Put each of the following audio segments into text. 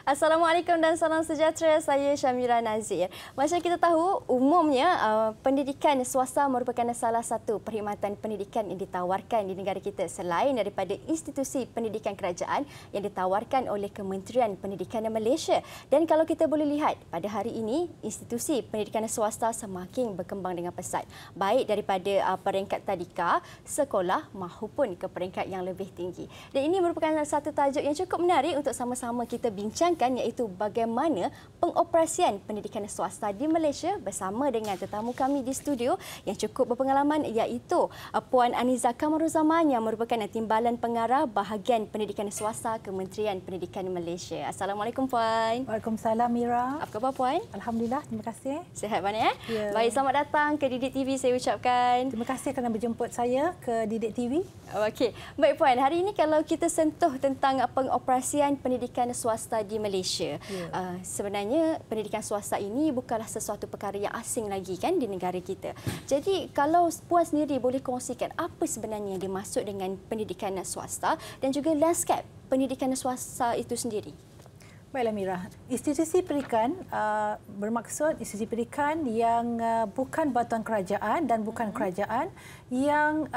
Assalamualaikum dan salam sejahtera. Saya Syamira Nazir. Macam kita tahu, umumnya pendidikan swasta merupakan salah satu perkhidmatan pendidikan yang ditawarkan di negara kita selain daripada institusi pendidikan kerajaan yang ditawarkan oleh Kementerian Pendidikan Malaysia. Dan kalau kita boleh lihat, pada hari ini institusi pendidikan swasta semakin berkembang dengan pesat, baik daripada peringkat tadika, sekolah maupun ke peringkat yang lebih tinggi. Dan ini merupakan satu tajuk yang cukup menarik untuk sama-sama kita bincangkan, iaitu bagaimana pengoperasian pendidikan swasta di Malaysia bersama dengan tetamu kami di studio yang cukup berpengalaman, iaitu Puan Aniza Kamaruzaman yang merupakan Timbalan Pengarah Bahagian Pendidikan Swasta Kementerian Pendidikan Malaysia. Assalamualaikum Puan. Waalaikumsalam Mira. Apa khabar Puan? Alhamdulillah, terima kasih. Sihat mana ya? Ya. Baik, selamat datang ke Didik TV saya ucapkan. Terima kasih kerana berjemput saya ke Didik TV. Okey. Baik Puan, hari ini kalau kita sentuh tentang pengoperasian pendidikan swasta di Malaysia. Sebenarnya pendidikan swasta ini bukanlah sesuatu perkara yang asing lagi kan di negara kita. Jadi kalau Puan sendiri boleh kongsikan apa sebenarnya yang dimaksud dengan pendidikan swasta dan juga lanskap pendidikan swasta itu sendiri. Baiklah Mira, institusi pendidikan bermaksud institusi pendidikan yang bukan bantuan kerajaan dan bukan kerajaan yang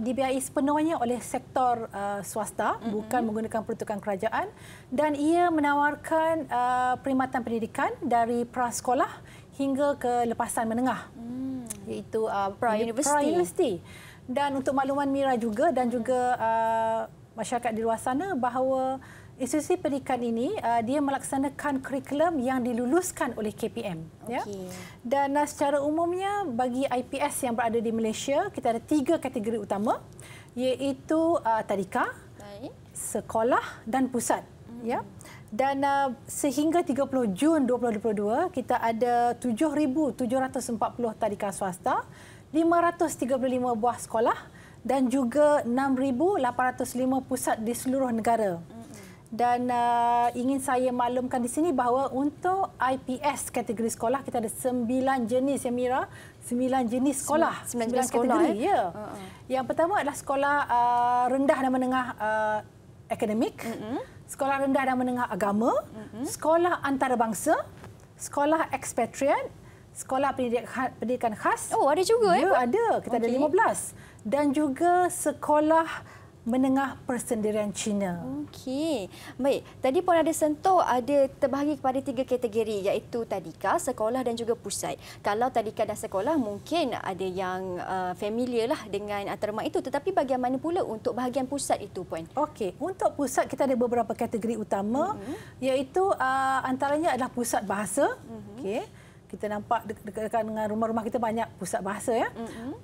dibiayai sepenuhnya oleh sektor swasta, bukan menggunakan peruntukan kerajaan, dan ia menawarkan perkhidmatan pendidikan dari prasekolah hingga ke lepasan menengah, iaitu pra-universiti. Dan untuk makluman Mira juga dan juga masyarakat di luar sana bahawa institusi pendidikan ini dia melaksanakan kurikulum yang diluluskan oleh KPM. Okay. Ya. Dan secara umumnya bagi IPS yang berada di Malaysia, kita ada 3 kategori utama, iaitu tadika, sekolah dan pusat. Ya. Dan sehingga 30 Jun 2022, kita ada 7,740 tadika swasta, 535 buah sekolah dan juga 6,805 pusat di seluruh negara. Dan ingin saya maklumkan di sini bahawa untuk IPS kategori sekolah kita ada 9 jenis ya Mira, 9 jenis sekolah, 9 kategori ya. Yang pertama adalah sekolah rendah dan menengah akademik, sekolah rendah dan menengah agama, sekolah antarabangsa, sekolah ekspatriat, sekolah pendidikan khas. Oh, ada juga ya? Ada, kita ada 15. Dan juga sekolah menengah persendirian Cina. Okey. Baik, tadi pun ada sentuh, ada terbahagi kepada 3 kategori, iaitu tadika, sekolah dan juga pusat. Kalau tadika dan sekolah mungkin ada yang familiar lah dengan terma itu, tetapi bagaimana pula untuk bahagian pusat itu Puan? Okey, untuk pusat kita ada beberapa kategori utama, iaitu antaranya adalah pusat bahasa. Okey. Kita nampak dekat dengan rumah-rumah kita banyak pusat bahasa ya.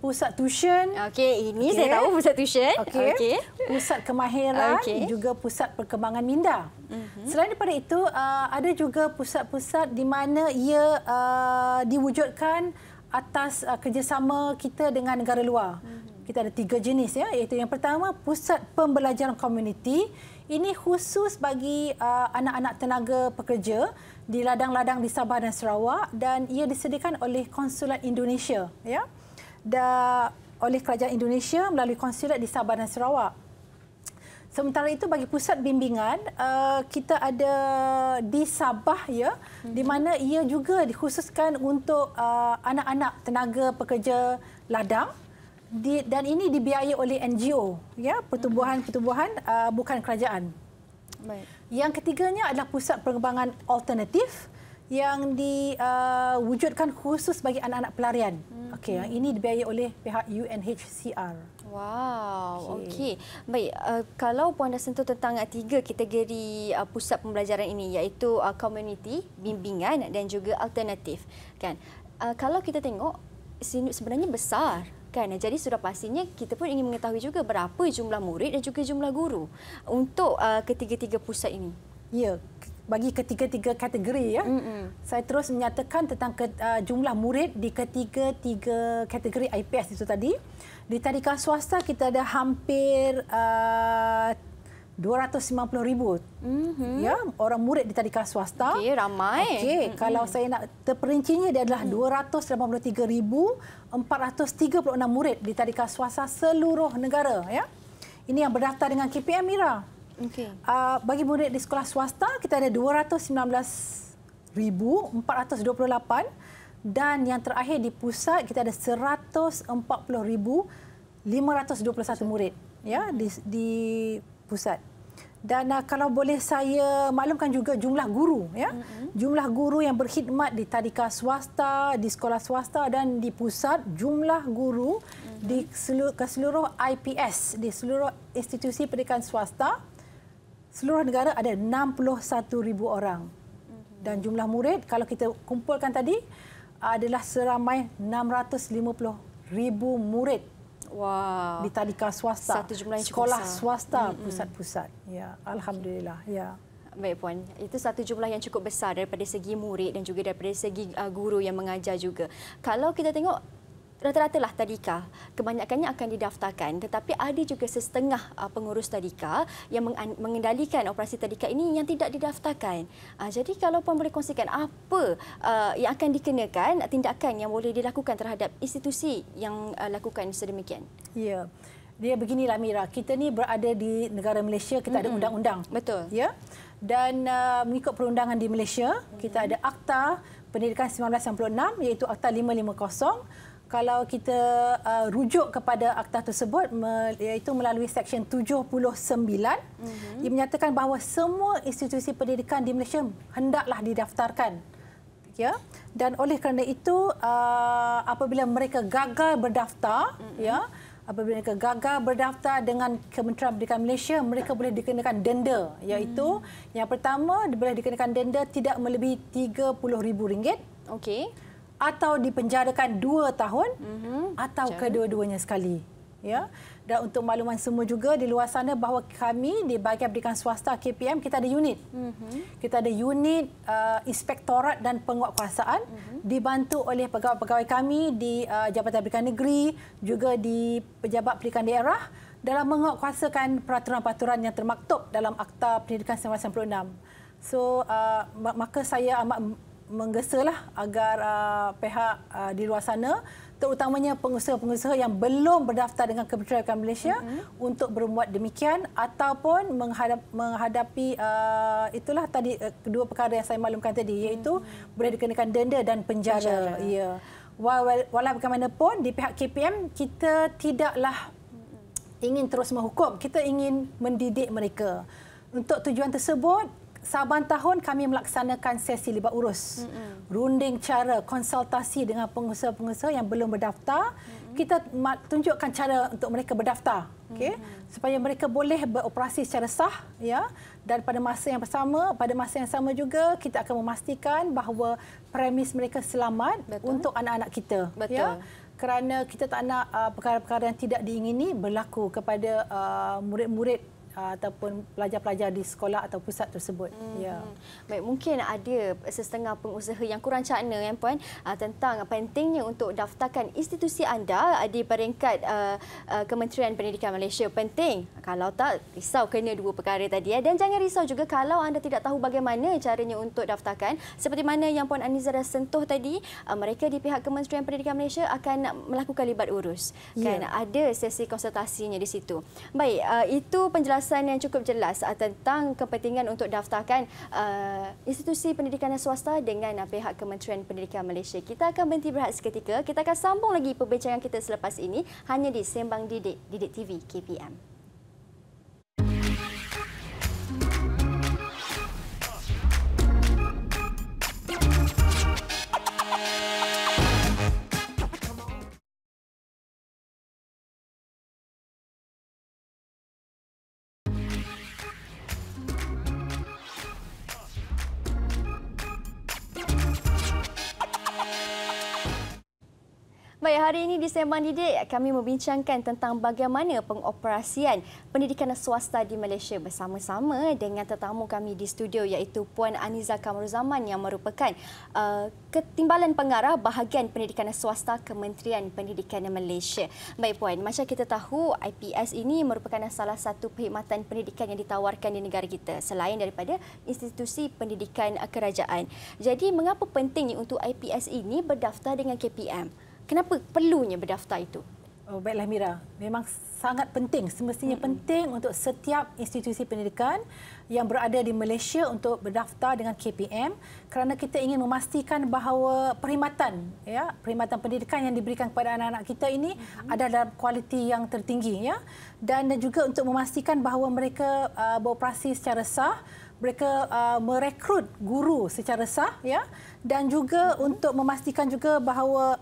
Pusat tuition. Okey, ini saya tahu pusat tuition. Okey. Pusat kemahiran, juga pusat perkembangan minda. Selain daripada itu, ada juga pusat-pusat di mana ia diwujudkan atas kerjasama kita dengan negara luar. Kita ada 3 jenis ya, iaitu yang pertama pusat pembelajaran komuniti. Ini khusus bagi anak-anak tenaga pekerja di ladang-ladang di Sabah dan Sarawak, dan ia disediakan oleh Konsulat Indonesia ya. Dan oleh Kerajaan Indonesia melalui konsulat di Sabah dan Sarawak. Sementara itu bagi pusat bimbingan kita ada di Sabah ya, di mana ia juga dikhususkan untuk anak-anak tenaga pekerja ladang. Dan ini dibiayai oleh NGO ya, pertumbuhan bukan kerajaan. Baik. Yang ketiganya adalah pusat pengembangan alternatif yang diwujudkan khusus bagi anak-anak pelarian. Okey, yang ini dibiayai oleh pihak UNHCR. Wow, okey. Baik, kalau Puan dah sentuh tentang 3 kategori pusat pembelajaran ini, iaitu komuniti, bimbingan dan juga alternatif, kan? Kalau kita tengok sebenarnya besar. Kan? Jadi sudah pastinya kita pun ingin mengetahui juga berapa jumlah murid dan juga jumlah guru untuk ketiga-tiga pusat ini. Ya, bagi ketiga-tiga kategori ya. Saya terus menyatakan tentang jumlah murid di ketiga-tiga kategori IPS itu tadi. Di tadika swasta kita ada hampir 290,000 ya, orang murid di tadika swasta. Okey, ramai. Okey, kalau saya nak terperincinya dia adalah 283,436 murid di tadika swasta seluruh negara ya. Ini yang berdaftar dengan KPM Mira. Okey. Bagi murid di sekolah swasta, kita ada 219,428 dan yang terakhir di pusat kita ada 140,521 murid ya di pusat. Dan kalau boleh saya maklumkan juga jumlah guru ya. Jumlah guru yang berkhidmat di tadika swasta, di sekolah swasta dan di pusat, jumlah guru di seluruh IPS, di seluruh institusi pendidikan swasta seluruh negara ada 61,000 orang. Dan jumlah murid kalau kita kumpulkan tadi adalah seramai 650,000 murid. Wow. Di tadika swasta, Satu jumlah yang cukup sekolah besar. swasta, pusat-pusat. Ya, alhamdulillah. Ya. Baik Puan, itu satu jumlah yang cukup besar daripada segi murid dan juga daripada segi guru yang mengajar juga. Kalau kita tengok rata-ratalah tadika, kebanyakannya akan didaftarkan, tetapi ada juga setengah pengurus tadika yang mengendalikan operasi tadika ini yang tidak didaftarkan. Jadi kalau Puan boleh kongsikan apa yang akan dikenakan, tindakan yang boleh dilakukan terhadap institusi yang lakukan sedemikian? Ya. Dia beginilah Mira, kita ni berada di negara Malaysia, kita ada undang-undang. Betul. Ya. Dan mengikut perundangan di Malaysia, kita ada Akta Pendidikan 1996 iaitu Akta 550. Kalau kita rujuk kepada akta tersebut iaitu melalui Seksyen 79, ia menyatakan bahawa semua institusi pendidikan di Malaysia hendaklah didaftarkan. Ya. Dan oleh kerana itu apabila mereka gagal berdaftar, ya, apabila mereka gagal berdaftar dengan Kementerian Pendidikan Malaysia, mereka boleh dikenakan denda, iaitu yang pertama boleh dikenakan denda tidak melebihi RM30,000. Okey. Atau dipenjarakan 2 tahun atau kedua-duanya sekali. Ya. Dan untuk makluman semua juga di luar sana bahawa kami di bahagian pendidikan swasta KPM kita ada unit. Kita ada unit inspektorat dan penguatkuasaan dibantu oleh pegawai-pegawai kami di Jabatan Pendidikan Negeri juga di Pejabat Pendidikan Daerah dalam menguatkuasakan peraturan-peraturan yang termaktub dalam Akta Pendidikan 1996. So maka saya amat menggesalah agar pihak di luar sana terutamanya pengusaha-pengusaha yang belum berdaftar dengan Kementerian Pendidikan Malaysia untuk berbuat demikian ataupun menghadapi itulah tadi kedua perkara yang saya maklumkan tadi iaitu boleh dikenakan denda dan penjara. Ya. Walau bagaimanapun di pihak KPM kita tidaklah ingin terus menghukum, kita ingin mendidik mereka. Untuk tujuan tersebut saban tahun kami melaksanakan sesi libat urus. Runding cara konsultasi dengan pengusaha-pengusaha yang belum berdaftar. Kita tunjukkan cara untuk mereka berdaftar. Okay? Supaya mereka boleh beroperasi secara sah. Ya? Dan pada masa yang sama juga kita akan memastikan bahawa premis mereka selamat untuk anak-anak kita. Betul. Ya? Kerana kita tak nak perkara-perkara yang tidak diingini berlaku kepada murid-murid ataupun pelajar-pelajar di sekolah atau pusat tersebut. Ya. Baik, mungkin ada setengah pengusaha yang kurang cakna kan Puan tentang pentingnya untuk daftarkan institusi anda di peringkat Kementerian Pendidikan Malaysia. Penting. Kalau tak, risau kena dua perkara tadi. Dan jangan risau juga kalau anda tidak tahu bagaimana caranya untuk daftarkan. Seperti mana yang Puan Aniza dah sentuh tadi, mereka di pihak Kementerian Pendidikan Malaysia akan melakukan libat urus. Kan ada sesi konsultasinya di situ. Baik, itu penjelasan yang cukup jelas tentang kepentingan untuk daftarkan institusi pendidikan swasta dengan pihak Kementerian Pendidikan Malaysia. Kita akan berhenti berehat seketika. Kita akan sambung lagi perbincangan kita selepas ini hanya di Sembang Didik, Didik TV KPM. Baik, hari ini di Sembang Didik kami membincangkan tentang bagaimana pengoperasian pendidikan swasta di Malaysia bersama-sama dengan tetamu kami di studio iaitu Puan Aniza Kamaruzaman yang merupakan Ketimbalan Pengarah Bahagian Pendidikan Swasta Kementerian Pendidikan Malaysia. Baik Puan, macam kita tahu IPS ini merupakan salah satu perkhidmatan pendidikan yang ditawarkan di negara kita selain daripada institusi pendidikan kerajaan. Jadi mengapa pentingnya untuk IPS ini berdaftar dengan KPM? Kenapa perlunya berdaftar itu? Oh, baiklah Mira, memang sangat penting, semestinya penting untuk setiap institusi pendidikan yang berada di Malaysia untuk berdaftar dengan KPM kerana kita ingin memastikan bahawa perkhidmatan pendidikan yang diberikan kepada anak-anak kita ini ada dalam kualiti yang tertinggi dan juga untuk memastikan bahawa mereka beroperasi secara sah, mereka merekrut guru secara sah dan juga untuk memastikan juga bahawa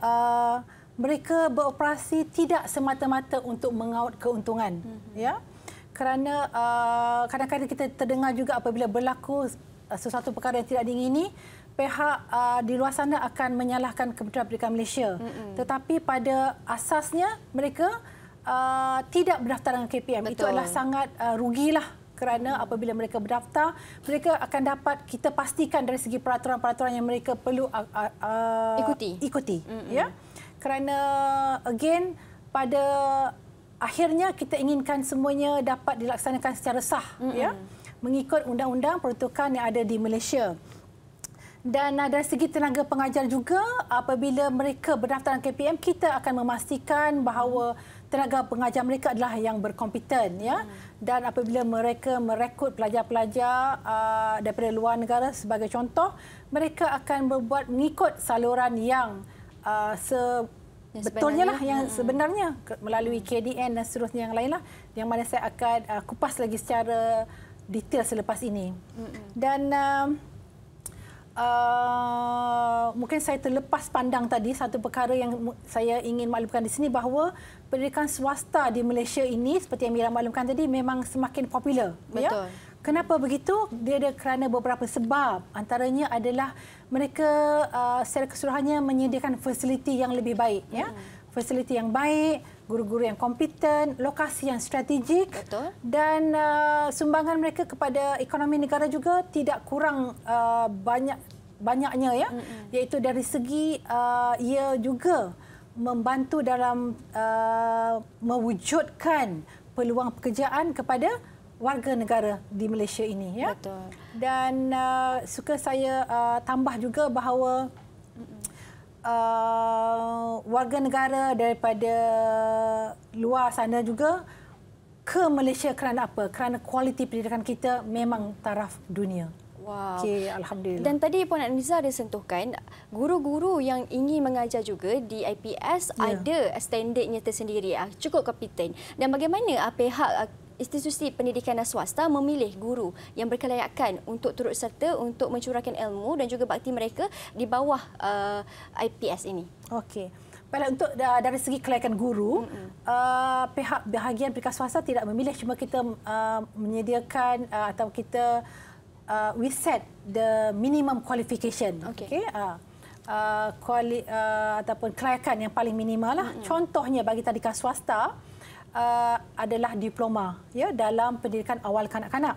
mereka beroperasi tidak semata-mata untuk mengaut keuntungan kerana kadang-kadang kita terdengar juga apabila berlaku sesuatu perkara yang tidak diingini, pihak di luar sana akan menyalahkan Kementerian Pendidikan Malaysia. Tetapi pada asasnya mereka tidak berdaftar dengan KPM. Betul. Itu adalah sangat rugilah kerana apabila mereka berdaftar, mereka akan dapat kita pastikan dari segi peraturan-peraturan yang mereka perlu ikuti. Kerana again pada akhirnya kita inginkan semuanya dapat dilaksanakan secara sah mengikut undang-undang peruntukan yang ada di Malaysia. Dan dari segi tenaga pengajar juga apabila mereka berdaftar dengan KPM, kita akan memastikan bahawa tenaga pengajar mereka adalah yang berkompeten dan apabila mereka merekrut pelajar-pelajar daripada luar negara sebagai contoh, mereka akan berbuat mengikut saluran yang sebetulnya yang sebenarnya melalui KDN dan seterusnya yang lainlah yang mana saya akan kupas lagi secara detail selepas ini. Dan mungkin saya terlepas pandang tadi satu perkara yang saya ingin maklumkan di sini bahawa pendidikan swasta di Malaysia ini seperti yang Mira maklumkan tadi memang semakin popular. Betul. Kenapa begitu? Dia ada kerana beberapa sebab. Antaranya adalah mereka secara keseluruhannya menyediakan fasiliti yang lebih baik. Fasiliti yang baik, guru-guru yang kompeten, lokasi yang strategik. Betul. Dan sumbangan mereka kepada ekonomi negara juga tidak kurang banyaknya iaitu dari segi ia juga membantu dalam mewujudkan peluang pekerjaan kepada warga negara di Malaysia ini Betul. Dan suka saya tambah juga bahawa warga negara daripada luar sana juga ke Malaysia kerana apa? Kerana kualiti pendidikan kita memang taraf dunia. Wow. Okey, alhamdulillah. Dan tadi Puan Anizah ada sentuhkan guru-guru yang ingin mengajar juga di IPS ada standardnya tersendiri, cukup kompeten. Dan bagaimana pihak institusi pendidikan swasta memilih guru yang berkelayakan untuk turut serta untuk mencurahkan ilmu dan juga bakti mereka di bawah IPS ini? Okey. Baiklah, untuk dari segi kelayakan guru, pihak bahagian pendidikan swasta tidak memilih, cuma kita menyediakan atau kita we set the minimum qualification. Ataupun kelayakan yang paling minimal lah. Contohnya bagi tadika swasta adalah diploma dalam pendidikan awal kanak-kanak.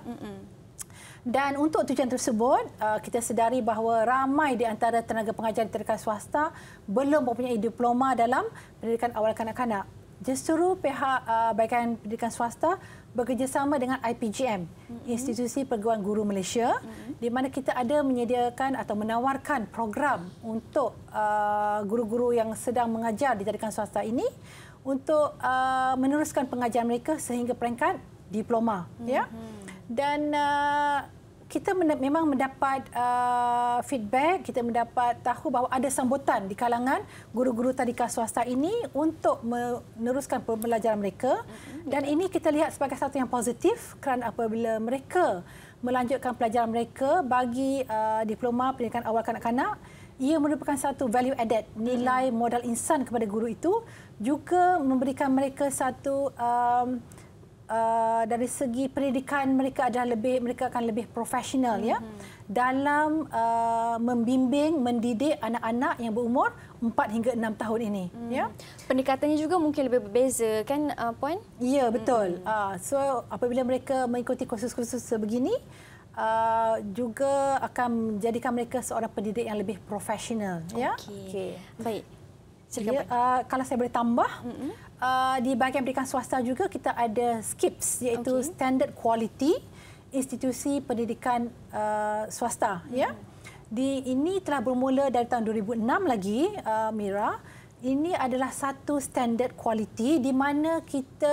Dan untuk tujuan tersebut, kita sedari bahawa ramai di antara tenaga pengajar di tadika swasta belum mempunyai diploma dalam pendidikan awal kanak-kanak. Justru pihak bahagian pendidikan swasta bekerjasama dengan IPGM, Institusi Perguruan Guru Malaysia, di mana kita ada menyediakan atau menawarkan program untuk guru-guru yang sedang mengajar di tadikan swasta ini untuk meneruskan pengajaran mereka sehingga peringkat diploma. Dan kita memang mendapat feedback, kita mendapat tahu bahawa ada sambutan di kalangan guru-guru tadika swasta ini untuk meneruskan pembelajaran mereka. Dan ini kita lihat sebagai satu yang positif kerana apabila mereka melanjutkan pelajaran mereka bagi diploma pendidikan awal kanak-kanak, ia merupakan satu value added, nilai modal insan kepada guru itu, juga memberikan mereka satu dari segi pendidikan mereka akan lebih profesional dalam membimbing, mendidik anak-anak yang berumur 4 hingga 6 tahun ini. Pendekatannya juga mungkin lebih berbeza kan Puan? Ya, betul. So apabila mereka mengikuti kursus-kursus sebegini, juga akan menjadikan mereka seorang pendidik yang lebih profesional. Okey. Baik. Kalau saya boleh tambah, di bahagian pendidikan swasta juga kita ada SKIPS, iaitu Standard Quality Institusi Pendidikan Swasta. Ini telah bermula dari tahun 2006 lagi, Mira, ini adalah satu standard kualiti di mana kita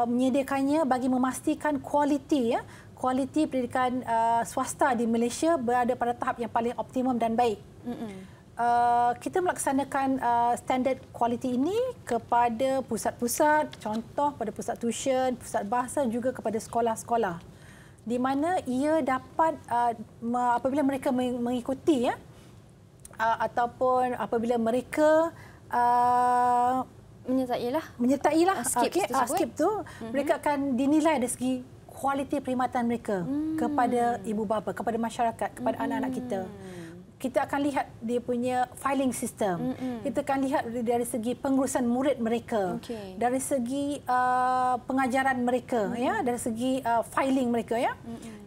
menyediakannya bagi memastikan kualiti pendidikan swasta di Malaysia berada pada tahap yang paling optimum dan baik. Kita melaksanakan standard kualiti ini kepada pusat-pusat, contoh pada pusat tuition, pusat bahasa, juga kepada sekolah-sekolah, di mana ia dapat apabila mereka mengikuti ataupun apabila mereka menyertailah skip tu, mereka akan dinilai dari segi kualiti perkhidmatan mereka kepada ibu bapa, kepada masyarakat, kepada anak-anak kita. Kita akan lihat dia punya filing system. Kita akan lihat dari segi pengurusan murid mereka, dari segi pengajaran mereka, dari segi filing mereka.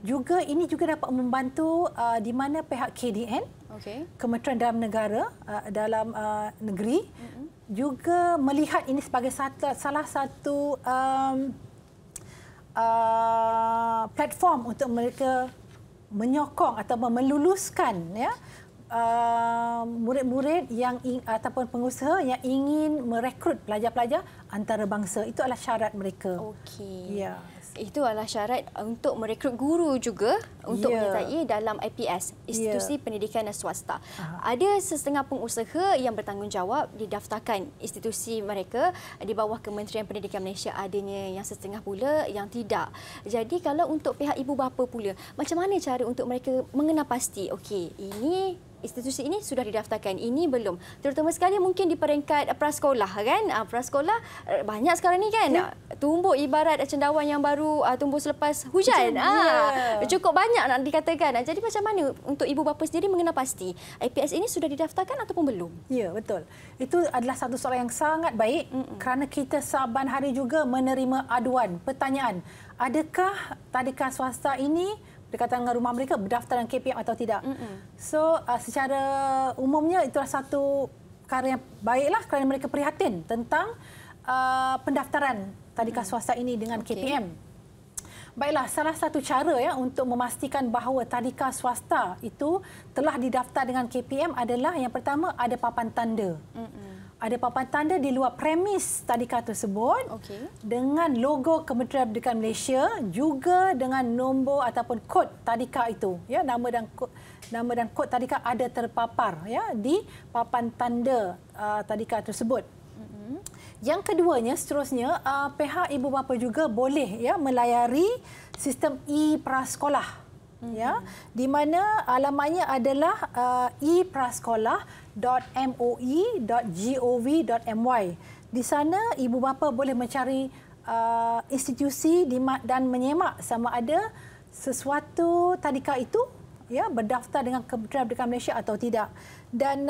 Juga ini juga dapat membantu di mana pihak KDN, Kementerian Dalam Negara dalam negeri, juga melihat ini sebagai salah satu platform untuk mereka menyokong atau meluluskan murid-murid yang ataupun pengusaha yang ingin merekrut pelajar-pelajar antarabangsa. Itu adalah syarat mereka. Okey. Ya. Itu adalah syarat untuk merekrut guru juga untuk menyertai dalam IPS, Institusi Pendidikan Swasta. Ada setengah pengusaha yang bertanggungjawab didaftarkan institusi mereka di bawah Kementerian Pendidikan Malaysia, adanya yang setengah pula yang tidak. Jadi kalau untuk pihak ibu bapa pula, macam mana cara untuk mereka mengenal pasti, okey, ini institusi ini sudah didaftarkan, ini belum. Terutama sekali mungkin di peringkat prasekolah kan. Prasekolah banyak sekarang ni kan. Tumbuh ibarat cendawan yang baru tumbuh selepas hujan. Cukup banyak nak dikatakan. Jadi macam mana untuk ibu bapa sendiri mengenal pasti IPS ini sudah didaftarkan ataupun belum? Ya, betul. Itu adalah satu soalan yang sangat baik kerana kita saban hari juga menerima aduan, pertanyaan. Adakah tadika swasta ini berkaitan dengan rumah mereka berdaftar dengan KPM atau tidak. So, secara umumnya itulah satu perkara yang baiklah kerana mereka prihatin tentang pendaftaran tadika swasta ini dengan KPM. Baiklah, salah satu cara untuk memastikan bahawa tadika swasta itu telah didaftar dengan KPM adalah yang pertama ada papan tanda. Ada papan tanda di luar premis tadika tersebut dengan logo Kementerian Pendidikan Malaysia, juga dengan nombor ataupun kod tadika itu. Nama dan kod tadika ada terpapar di papan tanda tadika tersebut. Yang keduanya, seterusnya, pihak ibu bapa juga boleh melayari sistem e-prasekolah. Di mana alamatnya adalah eprasekolah.moi.gov.my. Di sana ibu bapa boleh mencari institusi dan menyemak sama ada sesuatu tadika itu berdaftar dengan Kementerian Pendidikan Malaysia atau tidak. Dan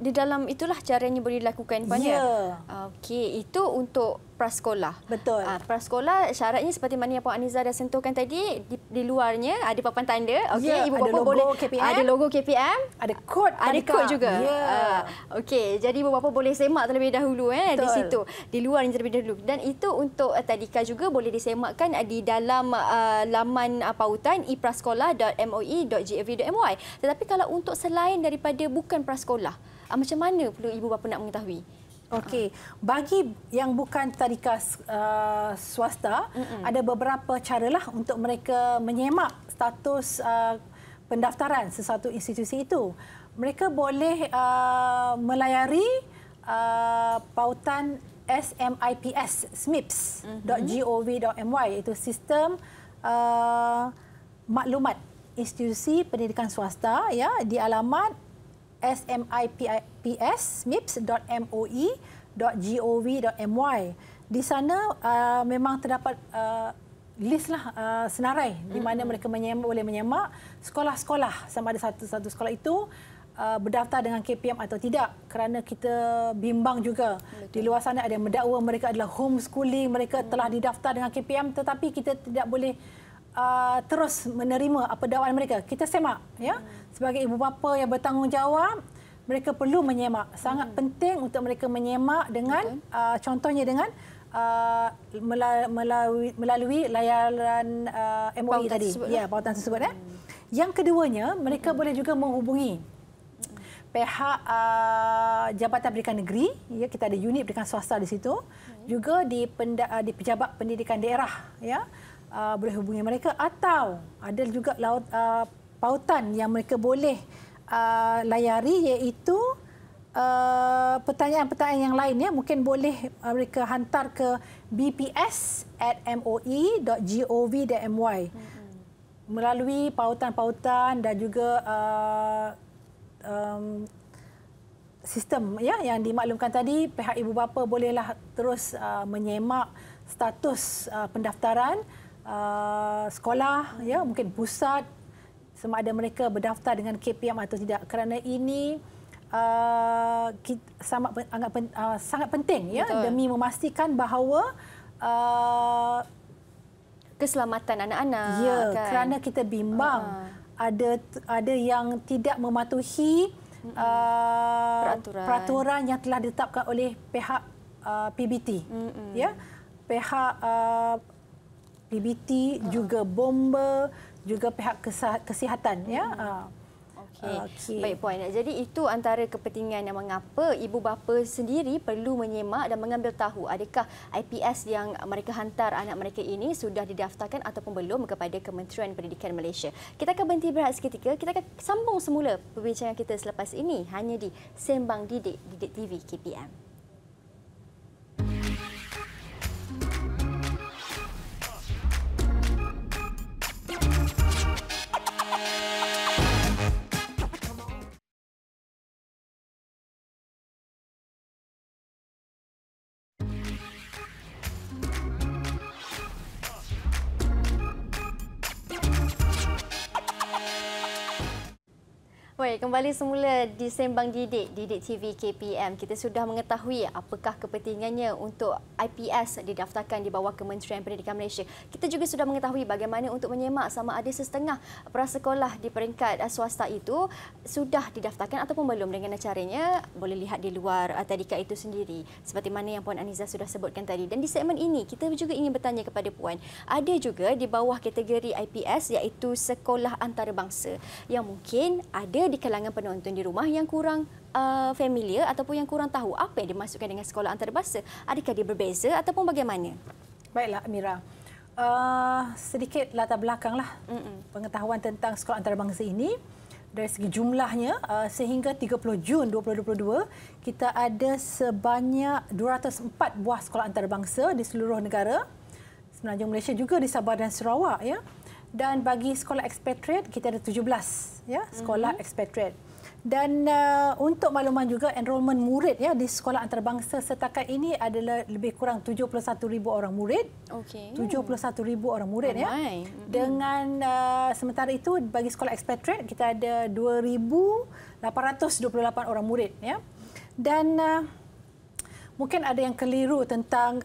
di dalam itulah caranya boleh dilakukan Puan. Okey, itu untuk prasekolah. Betul. Prasekolah syaratnya seperti mana yang Puan Aniza dah sentuhkan tadi, di luarnya ada papan tanda. Okey, ibu bapa boleh ada logo KPM, ada kod, juga. Okey, jadi ibu bapa boleh semak terlebih dahulu di situ, di luarnya terlebih dahulu. Dan itu untuk tadika juga boleh disemakkan di dalam laman pautan eprasekolah.moi.gov.my. Tetapi kalau untuk selain daripada bukan prasekolah, macam mana perlu ibu bapa nak mengetahui? Okey, bagi yang bukan tadika swasta, ada beberapa caralah untuk mereka menyemak status pendaftaran sesuatu institusi itu. Mereka boleh melayari pautan smips.gov.my, itu sistem maklumat institusi pendidikan swasta di alamat smips.moi.gov.my. Di sana memang terdapat listlah senarai di mana mereka boleh menyemak sekolah-sekolah, sama ada satu sekolah itu berdaftar dengan KPM atau tidak, kerana kita bimbang juga. Di luar sana ada yang mendakwa mereka adalah homeschooling, mereka telah didaftar dengan KPM, tetapi kita tidak boleh terus menerima apa dakwaan mereka. Kita semak sebagai ibu bapa yang bertanggungjawab, mereka perlu menyemak. Sangat penting untuk mereka menyemak dengan contohnya dengan melalui layaran MOE tadi, pautan tersebut. Yang keduanya, mereka boleh juga menghubungi pihak Jabatan Pendidikan Negeri, ya, kita ada unit pendidikan swasta di situ, juga di Pejabat Pendidikan Daerah, ya, boleh hubungi mereka, atau ada juga pautan yang mereka boleh layari, iaitu pertanyaan-pertanyaan yang lain, ya, mungkin boleh mereka hantar ke bps@moi.gov.my melalui pautan-pautan dan juga sistem, ya, yang dimaklumkan tadi. Pihak ibu bapa bolehlah terus menyemak status pendaftaran sekolah, ya, mungkin pusat, sama ada mereka berdaftar dengan KPM atau tidak, kerana ini sangat penting, ya. Betul. Demi memastikan bahawa keselamatan anak-anak, ya, kan? Kerana kita bimbang ada yang tidak mematuhi peraturan yang telah ditetapkan oleh pihak PBT, ya, pihak PBT, juga bomba, juga pihak kesihatan, ya. Okey. Baik, Puan. Jadi itu antara kepentingan yang mengapa ibu bapa sendiri perlu menyemak dan mengambil tahu adakah IPS yang mereka hantar anak mereka ini sudah didaftarkan ataupun belum kepada Kementerian Pendidikan Malaysia. Kita akan berhenti berehat seketika. Kita akan sambung semula perbincangan kita selepas ini hanya di Sembang Didik, Didik TV KPM. Baik, kembali semula di Sembang Didik, Didik TV KPM. Kita sudah mengetahui apakah kepentingannya untuk IPS didaftarkan di bawah Kementerian Pendidikan Malaysia. Kita juga sudah mengetahui bagaimana untuk menyemak sama ada setengah prasekolah di peringkat swasta itu sudah didaftarkan ataupun belum. Dengan caranya boleh lihat di luar tadika itu sendiri, seperti mana yang Puan Aniza sudah sebutkan tadi. Dan di segmen ini kita juga ingin bertanya kepada Puan, ada juga di bawah kategori IPS iaitu sekolah antarabangsa yang mungkin ada di kalangan penonton di rumah yang kurang familiar ataupun yang kurang tahu apa yang dimaksudkan dengan sekolah antarabangsa. Adakah dia berbeza ataupun bagaimana? Baiklah, Amira. Sedikit latar belakanglah pengetahuan tentang sekolah antarabangsa ini. Dari segi jumlahnya, sehingga 30 Jun 2022, kita ada sebanyak 204 buah sekolah antarabangsa di seluruh negara. Semenanjung Malaysia, juga di Sabah dan Sarawak, ya. Dan bagi sekolah expatriate, kita ada 17, ya, sekolah expatriate. Dan untuk makluman juga, enrolment murid, ya, di sekolah antarabangsa setakat ini adalah lebih kurang 71,000 orang murid. 71,000 orang murid, ya. Dengan sementara itu bagi sekolah expatriate kita ada 2,828 orang murid, ya. Dan mungkin ada yang keliru tentang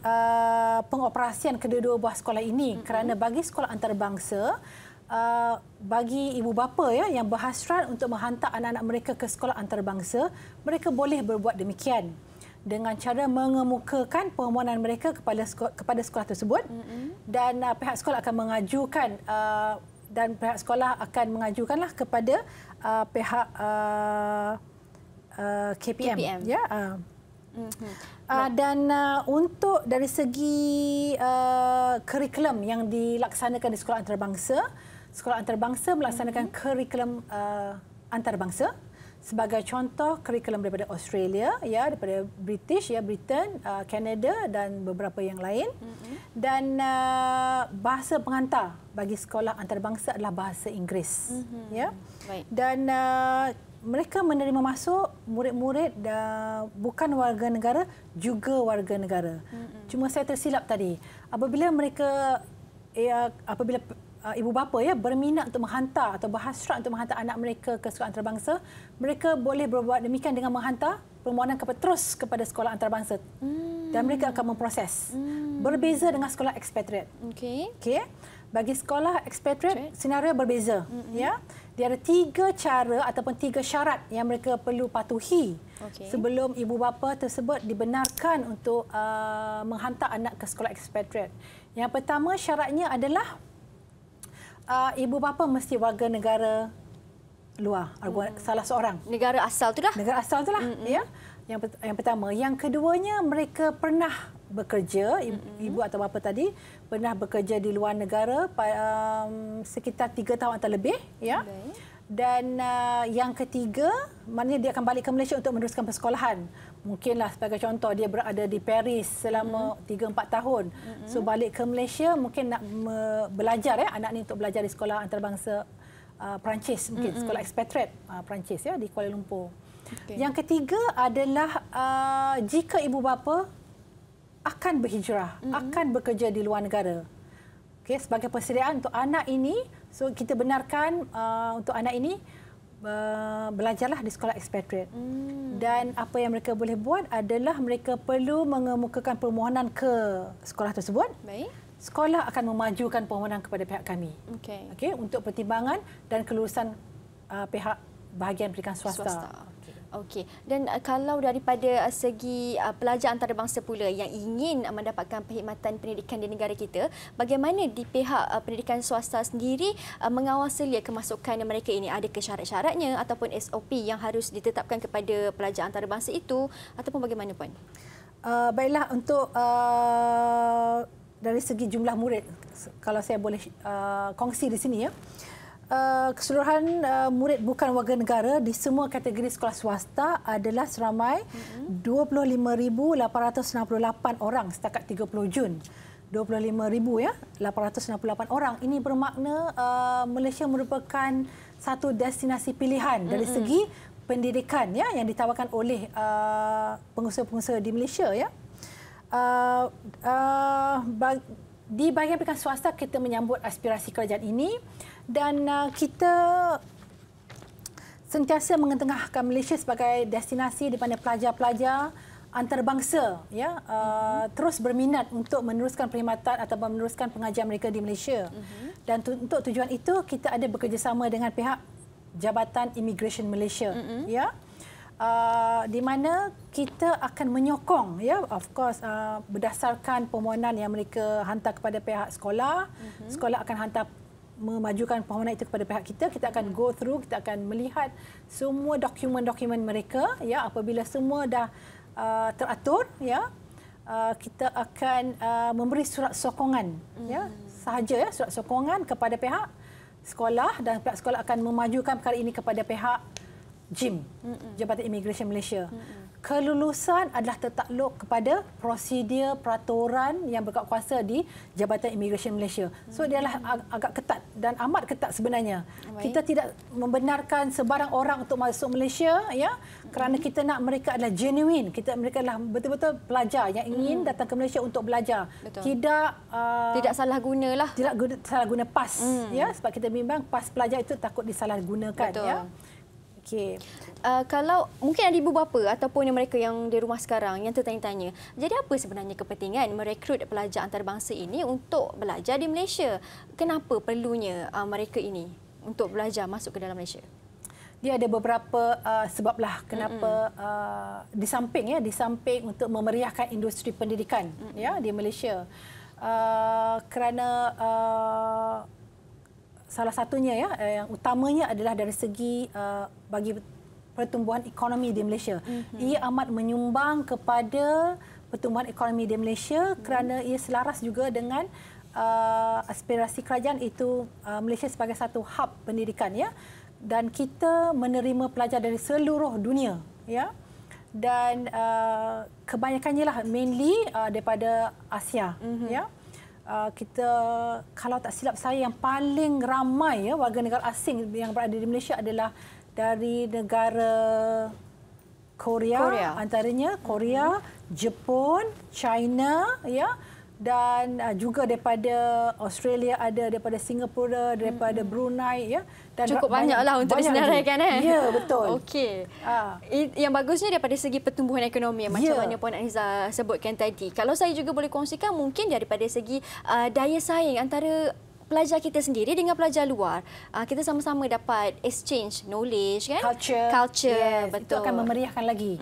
pengoperasian kedua-dua buah sekolah ini, kerana bagi sekolah antarabangsa, bagi ibu bapa, ya, yang berhasrat untuk menghantar anak-anak mereka ke sekolah antarabangsa, mereka boleh berbuat demikian dengan cara mengemukakan permohonan mereka kepada sekolah tersebut, dan pihak sekolah akan mengajukan mengajukanlah kepada pihak KPM, ya. Dan untuk dari segi kurikulum yang dilaksanakan di sekolah antarabangsa melaksanakan kurikulum antarabangsa. Sebagai contoh, kurikulum daripada Australia, ya, daripada British, ya, Britain, Canada dan beberapa yang lain. Dan bahasa pengantar bagi sekolah antarabangsa adalah bahasa Inggeris, ya. Dan mereka menerima masuk murid-murid bukan warga negara, juga warga negara. Cuma saya tersilap tadi. Apabila ibu bapa, ya, berminat untuk menghantar atau berhasrat untuk menghantar anak mereka ke sekolah antarabangsa, mereka boleh berbuat demikian dengan menghantar permohonan terus kepada sekolah antarabangsa. Dan mereka akan memproses. Berbeza dengan sekolah expatriate. Okey. Bagi sekolah expatriate, senario berbeza, ya. Dia ada 3 cara ataupun 3 syarat yang mereka perlu patuhi sebelum ibu bapa tersebut dibenarkan untuk menghantar anak ke sekolah expatriate. Yang pertama, syaratnya adalah ibu bapa mesti warga negara luar, salah seorang. Negara asal tu dah. Negara asal tu lah. Ya. Yang pertama. Yang keduanya, mereka pernah bekerja, ibu atau bapa tadi pernah bekerja di luar negara sekitar 3 tahun atau lebih. Ya. Dan yang ketiga, maknanya dia akan balik ke Malaysia untuk meneruskan persekolahan. Mungkinlah sebagai contoh, dia berada di Paris selama 3-4 tahun. So balik ke Malaysia mungkin nak belajar anak ni untuk belajar di sekolah antarabangsa Perancis, mungkin sekolah expatriate Perancis di Kuala Lumpur. Yang ketiga adalah jika ibu bapa akan berhijrah, akan bekerja di luar negara. Sebagai persediaan untuk anak ini, so kita benarkan untuk anak ini belajarlah di sekolah expatriate. Dan apa yang mereka boleh buat adalah mereka perlu mengemukakan permohonan ke sekolah tersebut. Baik. Sekolah akan memajukan permohonan kepada pihak kami. Untuk pertimbangan dan kelulusan pihak bahagian pendidikan swasta. Okey. Dan kalau daripada segi pelajar antarabangsa pula yang ingin mendapatkan perkhidmatan pendidikan di negara kita, bagaimana di pihak pendidikan swasta sendiri mengawasi kemasukan mereka ini? Adakah syarat-syaratnya ataupun SOP yang harus ditetapkan kepada pelajar antarabangsa itu ataupun bagaimana, Puan? Baiklah, untuk dari segi jumlah murid, kalau saya boleh kongsi di sini keseluruhan murid bukan warga negara di semua kategori sekolah swasta adalah seramai 25,868 orang setakat 30 Jun. 25,868 orang. Ini bermakna Malaysia merupakan satu destinasi pilihan dari segi pendidikan yang ditawarkan oleh pengusaha-pengusaha di Malaysia. Di bahagian pendidikan swasta, kita menyambut aspirasi kerajaan ini dan kita sentiasa mengetengahkan Malaysia sebagai destinasi di mana pelajar-pelajar antarabangsa terus berminat untuk meneruskan perkhidmatan atau meneruskan pengajian mereka di Malaysia. Dan untuk tujuan itu, kita ada bekerjasama dengan pihak Jabatan Immigration Malaysia. Di mana kita akan menyokong, of course, berdasarkan permohonan yang mereka hantar kepada pihak sekolah. Sekolah akan hantar memajukan permohonan itu kepada pihak kita. Kita akan go through, kita akan melihat semua dokumen-dokumen mereka. Apabila semua dah teratur, kita akan memberi surat sokongan, sahaja surat sokongan kepada pihak sekolah, dan pihak sekolah akan memajukan perkara ini kepada pihak JIM, Jabatan Immigration Malaysia. Kelulusan adalah tertakluk kepada prosedur peraturan yang berkuasa di Jabatan Immigration Malaysia. So dia adalah agak ketat dan amat ketat sebenarnya. Kita tidak membenarkan sebarang orang untuk masuk Malaysia kerana kita nak mereka adalah genuine. Mereka adalah betul-betul pelajar yang ingin datang ke Malaysia untuk belajar. Tidak salah gunalah. Tidak salah guna PAS sebab kita bimbang PAS pelajar itu takut disalahgunakan. Kalau mungkin ada ibu bapa ataupun mereka yang di rumah sekarang yang tertanya-tanya, jadi apa sebenarnya kepentingan merekrut pelajar antarabangsa ini untuk belajar di Malaysia? Kenapa perlunya mereka ini untuk belajar masuk ke dalam Malaysia? Dia ada beberapa sebablah kenapa di samping untuk memeriahkan industri pendidikan di Malaysia. Kerana salah satunya yang utamanya adalah dari segi bagi pertumbuhan ekonomi di Malaysia. Ia amat menyumbang kepada pertumbuhan ekonomi di Malaysia kerana ia selaras juga dengan aspirasi kerajaan itu Malaysia sebagai satu hub pendidikan dan kita menerima pelajar dari seluruh dunia dan kebanyakannya lah mainly daripada Asia kita, kalau tak silap saya, yang paling ramai warga negara asing yang berada di Malaysia adalah dari negara Korea. Antaranya Korea, Jepun, China dan juga daripada Australia, ada daripada Singapura, daripada Brunei dan cukup banyaklah untuk disenaraikan Ya, betul. Okey. Yang bagusnya daripada segi pertumbuhan ekonomi macam mana Puan Aniza sebutkan tadi. Kalau saya juga boleh kongsikan, mungkin daripada segi daya saing antara pelajar kita sendiri dengan pelajar luar, kita sama-sama dapat exchange knowledge kan, culture, yes, betul, itu akan memeriahkan lagi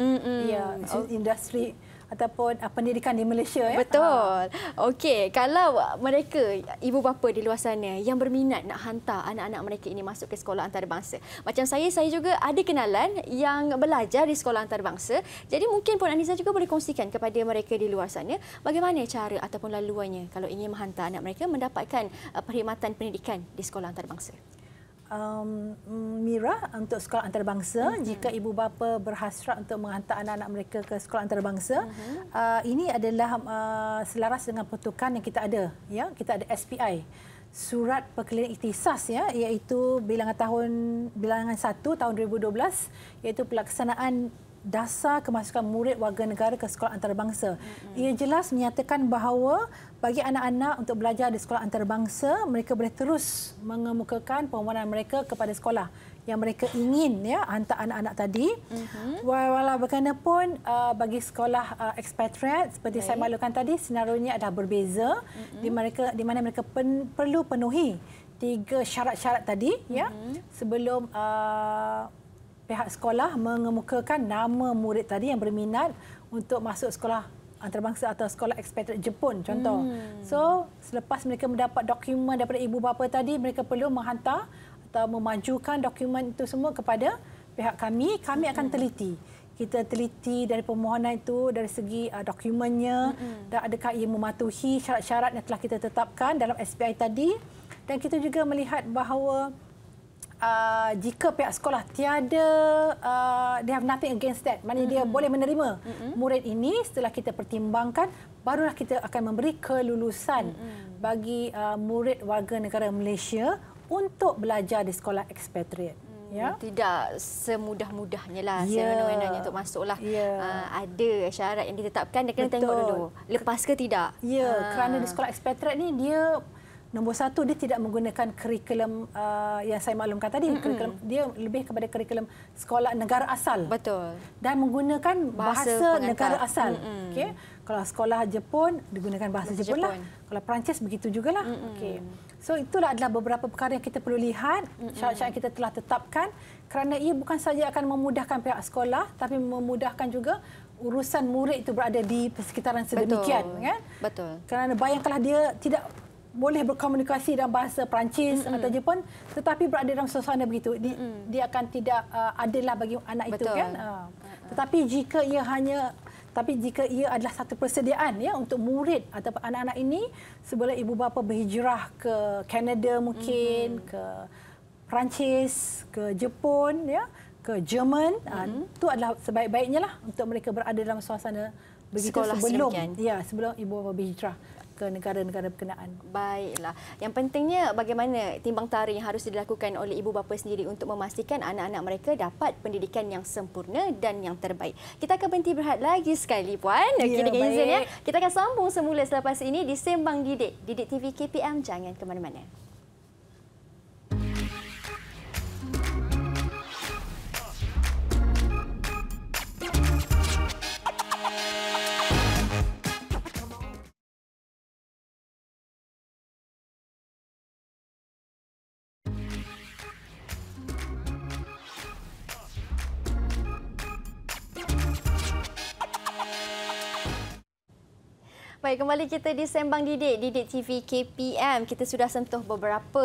industri ataupun pendidikan di Malaysia. Ya? Betul. Okey, kalau mereka, ibu bapa di luar sana yang berminat nak hantar anak-anak mereka ini masuk ke sekolah antarabangsa. Macam saya juga ada kenalan yang belajar di sekolah antarabangsa. Jadi mungkin Puan Aniza juga boleh kongsikan kepada mereka di luar sana bagaimana cara ataupun laluannya kalau ingin menghantar anak mereka mendapatkan perkhidmatan pendidikan di sekolah antarabangsa. Mira, untuk sekolah antarabangsa, jika ibu bapa berhasrat untuk menghantar anak-anak mereka ke sekolah antarabangsa, ini adalah selaras dengan pertukan yang kita ada. Ya, kita ada SPI, Surat Perkeliling Ikhtisas, ya, iaitu bilangan 1 tahun 2012, iaitu pelaksanaan dasar kemasukan murid warga negara ke sekolah antarabangsa. Ia jelas menyatakan bahawa bagi anak-anak untuk belajar di sekolah antarabangsa, mereka boleh terus mengemukakan permohonan mereka kepada sekolah yang mereka ingin, ya, hantar anak-anak tadi. Walau bagaimanapun, bagi sekolah expatriate seperti saya maklumkan tadi, senarionya adalah berbeza, di mana mereka perlu penuhi 3 syarat-syarat tadi, ya, sebelum pihak sekolah mengemukakan nama murid tadi yang berminat untuk masuk sekolah antarabangsa atau sekolah expatriate Jepun contoh. So, selepas mereka mendapat dokumen daripada ibu bapa tadi, mereka perlu menghantar atau memajukan dokumen itu semua kepada pihak kami. Kami akan teliti. Kita teliti dari permohonan itu dari segi dokumennya, dan adakah ia mematuhi syarat-syarat yang telah kita tetapkan dalam SPI tadi. Dan kita juga melihat bahawa jika pihak sekolah tiada, they have nothing against that, maknanya dia boleh menerima murid ini, setelah kita pertimbangkan, barulah kita akan memberi kelulusan bagi murid warga negara Malaysia untuk belajar di sekolah expatriate. Ya? Tidak semudah-mudahnya lah semena-menanya untuk masuklah. Ada syarat yang ditetapkan dan kena tengok dulu. Lepas ke tidak? Ya, kerana di sekolah expatriate ni dia nombor 1, dia tidak menggunakan kurikulum yang saya maklumkan tadi. Kurikulum dia lebih kepada kurikulum sekolah negara asal. Betul. Dan menggunakan bahasa negara asal. Okey. Kalau sekolah Jepun digunakan bahasa Jepun lah. Kalau Perancis begitu jugalah. Okey. So itulah adalah beberapa perkara yang kita perlu lihat, syarat-syarat yang kita telah tetapkan, kerana ia bukan saja akan memudahkan pihak sekolah tapi memudahkan juga urusan murid itu berada di persekitaran sedemikian. Kan? Betul. Kerana bayangkanlah dia tidak boleh berkomunikasi dalam bahasa Perancis atau Jepun, tetapi berada dalam suasana begitu, dia akan tidak adil lah bagi anak itu, kan. Tetapi jika ia adalah satu persediaan, ya, untuk murid atau anak-anak ini sebelum ibu bapa berhijrah ke Kanada mungkin, ke Perancis, ke Jepun, ya, ke Jerman, itu adalah sebaik-baiknya lah untuk mereka berada dalam suasana begitu sekolah sebelum ibu bapa berhijrah ke negara-negara berkenaan. Baiklah. Yang pentingnya bagaimana timbang tara yang harus dilakukan oleh ibu bapa sendiri untuk memastikan anak-anak mereka dapat pendidikan yang sempurna dan yang terbaik. Kita akan berhenti berehat lagi sekali, Puan. Okey, dengan izin, ya. Kita akan sambung semula selepas ini di Sembang Didik. Didik TV KPM, jangan ke mana-mana. Baik, kembali kita di Sembang Didik, Didik TV KPM. Kita sudah sentuh beberapa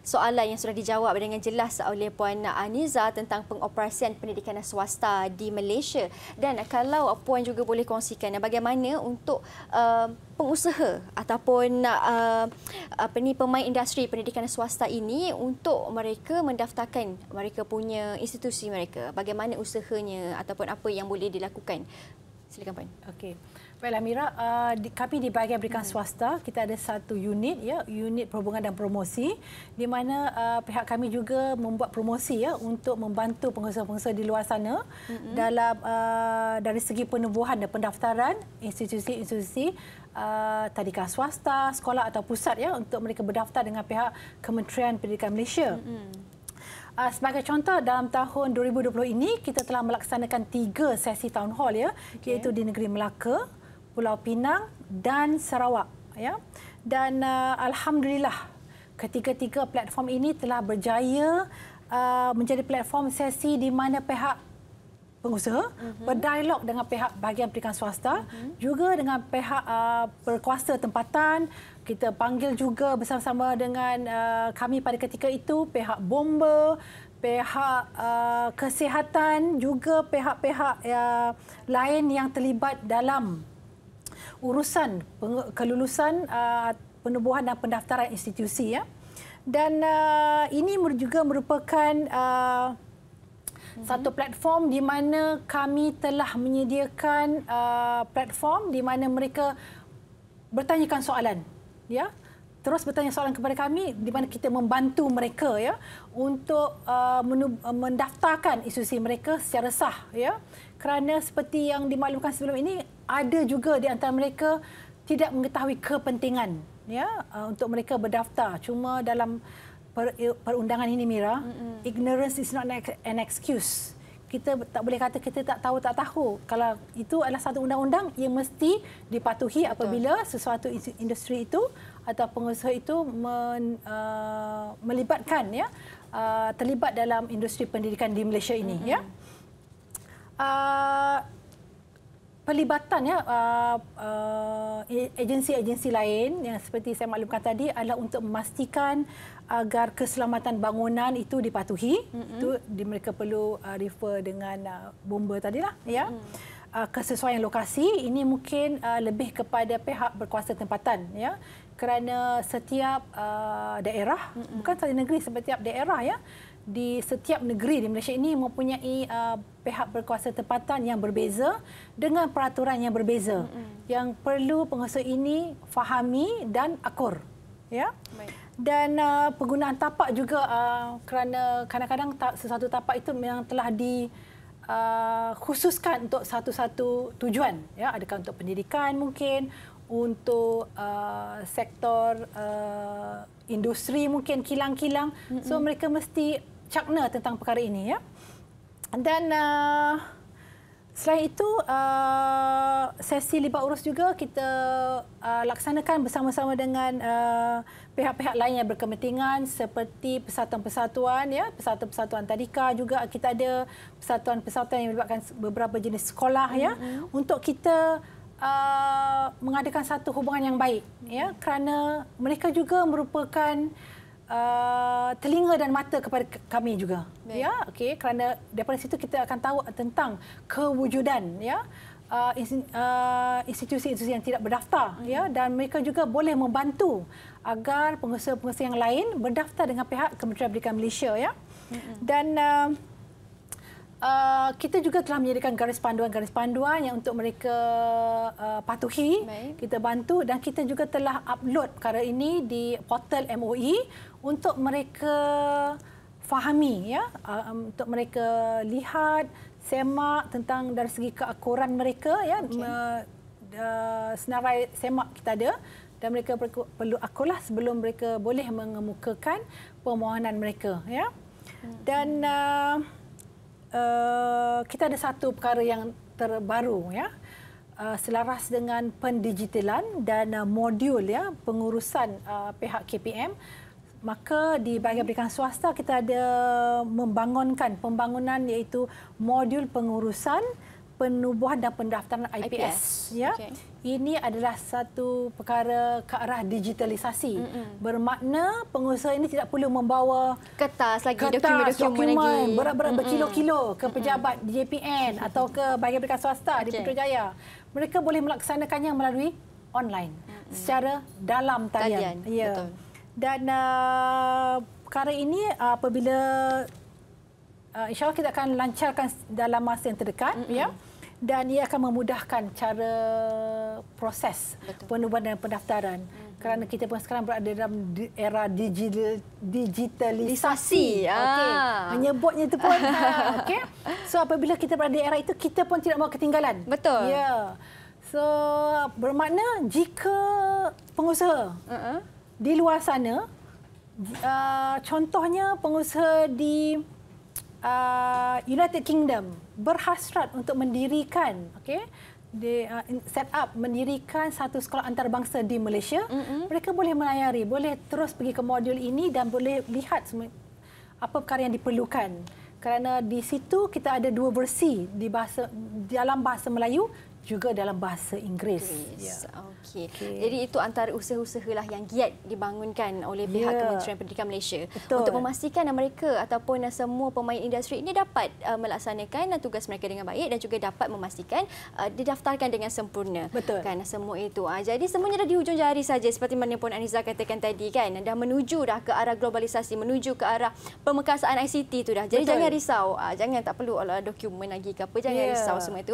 soalan yang sudah dijawab dengan jelas oleh Puan Aniza tentang pengoperasian pendidikan swasta di Malaysia. Dan kalau Puan juga boleh kongsikan bagaimana untuk pengusaha ataupun pemain industri pendidikan swasta ini untuk mereka mendaftarkan mereka punya institusi mereka. Bagaimana usahanya ataupun apa yang boleh dilakukan. Silakan, Puan. Okey. Baiklah, Mira, kami di bahagian pendidikan swasta, kita ada satu unit, ya, unit perhubungan dan promosi, di mana pihak kami juga membuat promosi, ya, untuk membantu pengusaha-pengusaha di luar sana dalam dari segi penubuhan dan pendaftaran institusi-institusi tadika swasta, sekolah atau pusat, ya, untuk mereka berdaftar dengan pihak Kementerian Pendidikan Malaysia. Sebagai contoh, dalam tahun 2020 ini kita telah melaksanakan 3 sesi town hall, ya, iaitu di negeri Melaka, Pulau Pinang dan Sarawak, ya. Dan alhamdulillah ketiga-tiga platform ini telah berjaya menjadi platform sesi di mana pihak pengusaha, berdialog dengan pihak bahagian pendidikan swasta, juga dengan pihak berkuasa tempatan. Kita panggil juga bersama-sama dengan kami pada ketika itu, pihak bomba, pihak kesihatan, juga pihak-pihak lain yang terlibat dalam urusan kelulusan penubuhan dan pendaftaran institusi. Ya. Dan ini juga merupakan satu platform di mana kami telah menyediakan platform di mana mereka bertanyakan soalan, ya, terus bertanya soalan kepada kami di mana kita membantu mereka, ya, untuk mendaftarkan institusi mereka secara sah, ya, kerana seperti yang dimaklumkan sebelum ini ada juga di antara mereka tidak mengetahui kepentingan, ya, untuk mereka berdaftar. Cuma dalam perundangan ini, Mira, ignorance is not an excuse. Kita tak boleh kata kita tak tahu. Kalau itu adalah satu undang-undang yang mesti dipatuhi apabila sesuatu industri itu atau pengusaha itu melibatkan, ya, terlibat dalam industri pendidikan di Malaysia ini. Ya. Pelibatan, ya, agensi-agensi lain yang seperti saya maklumkan tadi adalah untuk memastikan agar keselamatan bangunan itu dipatuhi. Itu mereka perlu refer dengan bomba tadilah, ya. Kesesuaian lokasi ini mungkin lebih kepada pihak berkuasa tempatan, ya. Kerana setiap daerah, bukan sahaja negeri, setiap daerah, ya, di setiap negeri di Malaysia ini mempunyai pihak berkuasa tempatan yang berbeza dengan peraturan yang berbeza, yang perlu pengusaha ini fahami dan akur, ya. Baik. Dan penggunaan tapak juga, kerana kadang-kadang sesuatu tapak itu memang telah dikhususkan untuk satu-satu tujuan, ya, adakah untuk pendidikan mungkin, untuk sektor industri mungkin, kilang-kilang. So mereka mesti cakna tentang perkara ini, ya. Dan selain itu, sesi libat urus juga kita laksanakan bersama-sama dengan pihak-pihak lain yang berkepentingan seperti persatuan-persatuan, ya, persatuan-persatuan tadika juga. Kita ada persatuan-persatuan yang melibatkan beberapa jenis sekolah, ya, untuk kita mengadakan satu hubungan yang baik, ya, kerana mereka juga merupakan telinga dan mata kepada kami juga. Baik. Ya, okey, kerana daripada situ kita akan tahu tentang kewujudan, ya, institusi-institusi yang tidak berdaftar, ya, dan mereka juga boleh membantu agar pengusaha-pengusaha yang lain berdaftar dengan pihak Kementerian Pendidikan Malaysia, ya. Dan kita juga telah menyediakan garis panduan yang untuk mereka patuhi. Baik. Kita bantu, dan kita juga telah upload perkara ini di portal MOE untuk mereka fahami, ya, untuk mereka lihat, semak tentang dari segi keakuran mereka, ya. Senarai semak kita ada, dan mereka perlu akurlah sebelum mereka boleh mengemukakan permohonan mereka, ya. Dan kita ada satu perkara yang terbaru, ya, selaras dengan pendigitalan dan modul, ya, pengurusan pihak KPM. Maka di bahagian pendidikan swasta kita ada membangunkan pembangunan iaitu modul pengurusan penubuhan dan pendaftaran IPS. Ya. Okay. Ini adalah satu perkara ke arah digitalisasi. Bermakna pengusaha ini tidak perlu membawa kertas dokumen berat-berat berkilo-kilo ke pejabat di JPN atau ke bahagian pendidikan swasta di Putrajaya. Mereka boleh melaksanakannya melalui online secara dalam talian. Ya. Betul. Dan perkara ini apabila insya-Allah kita akan lancarkan dalam masa yang terdekat, ya. Dan ia akan memudahkan cara proses penubuhan dan pendaftaran. Kerana kita pun sekarang berada dalam era digitalisasi. Okey. Menyebutnya itu pun. Okey. So apabila kita berada di era itu, kita pun tidak mahu ketinggalan. Betul. Ya. So bermakna jika pengusaha di luar sana, contohnya pengusaha di United Kingdom berhasrat untuk mendirikan, mendirikan satu sekolah antarabangsa di Malaysia, mereka boleh melayari, boleh terus pergi ke modul ini dan boleh lihat semua apa perkara yang diperlukan. kerana di situ kita ada dua versi dalam bahasa Melayu juga dalam bahasa Inggeris. Okey. Jadi itu antara usaha-usaha yang giat dibangunkan oleh pihak Kementerian Pendidikan Malaysia. Betul. Untuk memastikan mereka ataupun semua pemain industri ini dapat melaksanakan tugas mereka dengan baik dan juga dapat memastikan didaftarkan dengan sempurna. Betul. Kan semua itu. Jadi semuanya dah di hujung jari saja seperti mana Puan Aniza katakan tadi kan. Dah menuju dah ke arah globalisasi, menuju ke arah pemekasaan ICT tu dah. Jadi jangan risau. Jangan tak perlu dokumen lagi ke apa. Jangan risau semua itu.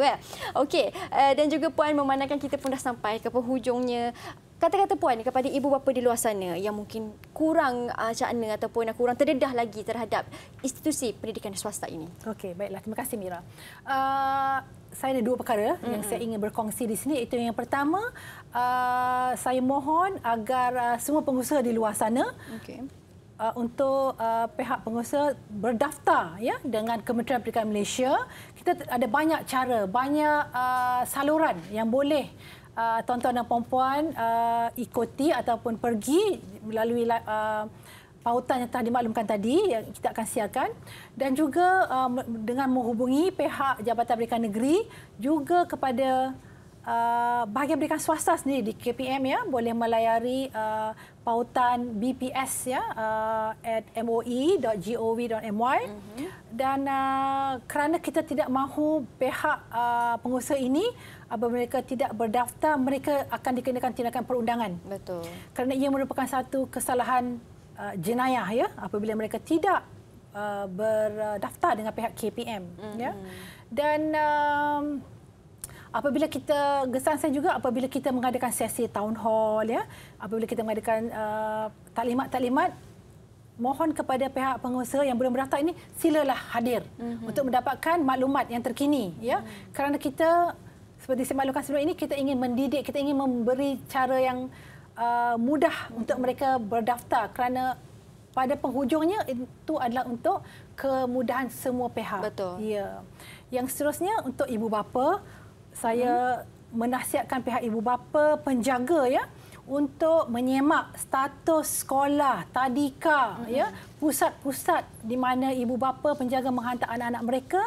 Okey. Dan juga Puan memandangkan kita pun dah sampai ke penghujungnya. Kata-kata Puan kepada ibu bapa di luar sana yang mungkin kurang cakna ataupun kurang terdedah lagi terhadap institusi pendidikan swasta ini. Okey, baiklah. Terima kasih Mira. Saya ada dua perkara yang saya ingin berkongsi di sini. Itu yang pertama, saya mohon agar semua pengusaha di luar sana untuk pihak pengusaha berdaftar dengan Kementerian Pendidikan Malaysia. Kita ada banyak cara, banyak saluran yang boleh tuan-tuan dan puan-puan ikuti ataupun pergi melalui pautan yang telah dimaklumkan tadi yang kita akan siarkan, dan juga dengan menghubungi pihak Jabatan Pendidikan Negeri, juga kepada bahagian pendidikan swasta sendiri di KPM boleh melayari pautan BPS at moi.gov.my. Dan kerana kita tidak mahu pihak pengusaha ini apabila mereka tidak berdaftar, mereka akan dikenakan tindakan perundangan. Betul. Kerana ia merupakan satu kesalahan jenayah apabila mereka tidak berdaftar dengan pihak KPM. Dan apabila kita, kesan saya juga apabila kita mengadakan sesi town hall, apabila kita mengadakan taklimat-taklimat, mohon kepada pihak pengusaha yang belum berdaftar ini, silalah hadir untuk mendapatkan maklumat yang terkini. Kerana kita, seperti saya maklumkan sebelum ini, kita ingin mendidik, kita ingin memberi cara yang mudah untuk mereka berdaftar, kerana pada penghujungnya itu adalah untuk kemudahan semua pihak. Betul. Yang seterusnya untuk ibu bapa, saya menasihatkan pihak ibu bapa penjaga untuk menyemak status sekolah, tadika, pusat-pusat di mana ibu bapa penjaga menghantar anak-anak mereka,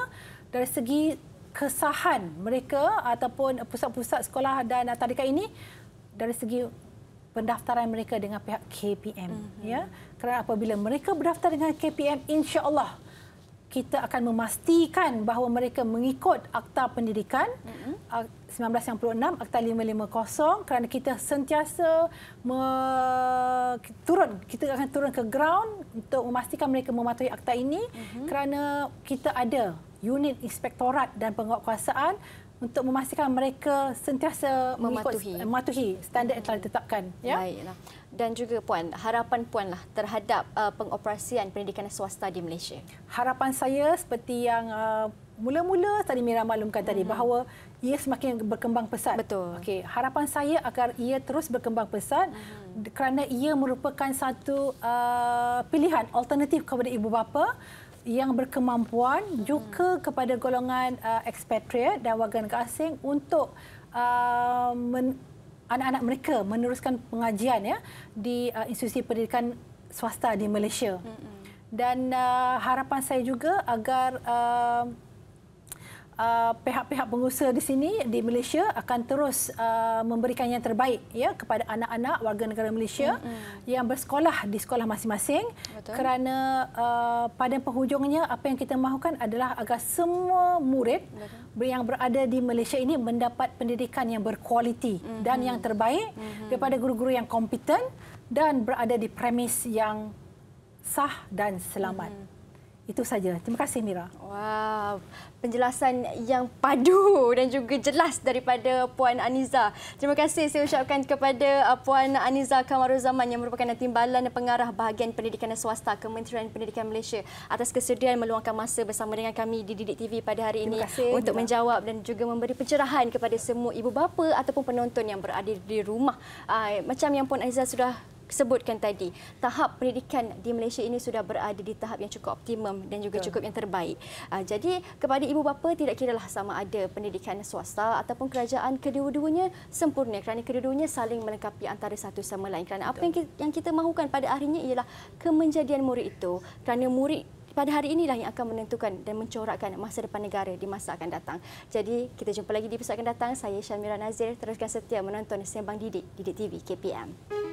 dari segi kesahan mereka ataupun pusat-pusat sekolah dan tadika ini dari segi pendaftaran mereka dengan pihak KPM. Kerana apabila mereka berdaftar dengan KPM, insya-Allah kita akan memastikan bahawa mereka mengikut Akta Pendidikan 1996, Akta 550, kerana kita sentiasa kita akan turun ke ground untuk memastikan mereka mematuhi akta ini, kerana kita ada unit inspektorat dan penguatkuasaan untuk memastikan mereka sentiasa mematuhi standard yang telah ditetapkan. Baiklah. Dan juga Puan, harapan Puan terhadap pengoperasian pendidikan swasta di Malaysia. Harapan saya seperti yang mula-mula tadi Mira maklumkan tadi, bahawa ia semakin berkembang pesat. Betul. Okey, harapan saya agar ia terus berkembang pesat, kerana ia merupakan satu pilihan alternatif kepada ibu bapa yang berkemampuan, juga kepada golongan expatriate dan warga negara asing untuk anak-anak mereka meneruskan pengajian di institusi pendidikan swasta di Malaysia. Dan harapan saya juga agar pihak-pihak pengusaha di sini di Malaysia akan terus memberikan yang terbaik kepada anak-anak warga negara Malaysia yang bersekolah di sekolah masing-masing. Kerana pada penghujungnya apa yang kita mahukan adalah agar semua murid yang berada di Malaysia ini mendapat pendidikan yang berkualiti dan yang terbaik daripada guru-guru yang kompeten dan berada di premis yang sah dan selamat. Itu saja. Terima kasih Mira. Wow, penjelasan yang padu dan juga jelas daripada Puan Aniza. Terima kasih saya ucapkan kepada Puan Aniza Kamaruzaman yang merupakan Timbalan Pengarah Bahagian Pendidikan Swasta Kementerian Pendidikan Malaysia atas kesediaan meluangkan masa bersama dengan kami di Didik TV pada hari ini untuk menjawab dan juga memberi pencerahan kepada semua ibu bapa ataupun penonton yang berada di rumah. Macam yang Puan Aniza sudah sebutkan tadi, tahap pendidikan di Malaysia ini sudah berada di tahap yang cukup optimum dan juga cukup yang terbaik. Jadi kepada ibu bapa tidak kiralah sama ada pendidikan swasta ataupun kerajaan, kedua-duanya sempurna kerana kedua-duanya saling melengkapi antara satu sama lain. Kerana apa yang kita mahukan pada akhirnya ialah kemenjadian murid itu. Kerana murid pada hari inilah yang akan menentukan dan mencorakkan masa depan negara di masa akan datang. Jadi kita jumpa lagi di episod akan datang. Saya Syamira Nazir. Teruskan setia menonton Sembang Didik TV KPM.